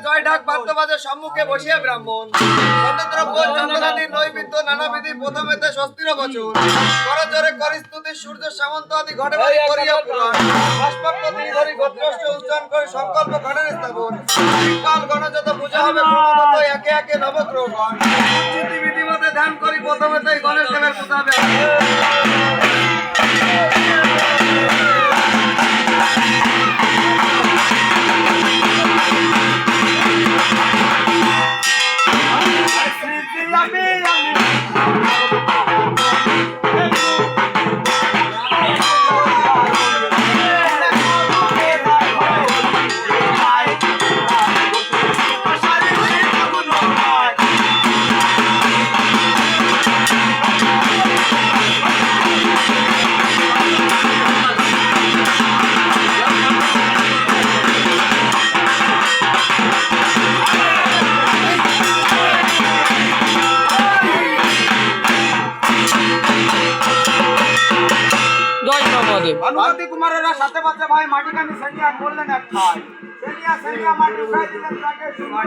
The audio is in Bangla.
জয় ঢাক বাদ্যবাজের সম্মুখে বসিয়া ব্রাহ্মণ দ্রব্য চন্দ্রাদি নৈবেদ্য নানাবিধি প্রথমেতে স্বস্তির বচন করজোরে করিস্তুতি সূর্য সামন্ত আদি ঘটে বাড়ি করিয়া পুরাণ ভাস্কর্য ধরি গোত্রস্য উচ্চারণ করে সংকল্প ঘটনে স্থাপন কাল গণযত পূজা হবে ক্রমাগত একে একে নবগ্রহগণ চিতি বিধিমতে ধ্যান করি প্রথমেতেই গণেশ দেবের পূজা হবে। ভানুমতি কুমারেরা সাথে বাচ্চা ভাই মাটি কানি সেনিয়া করলেন এক খাই সেনিয়া মাটি উঠাই দিলেন তাকে সুন্দর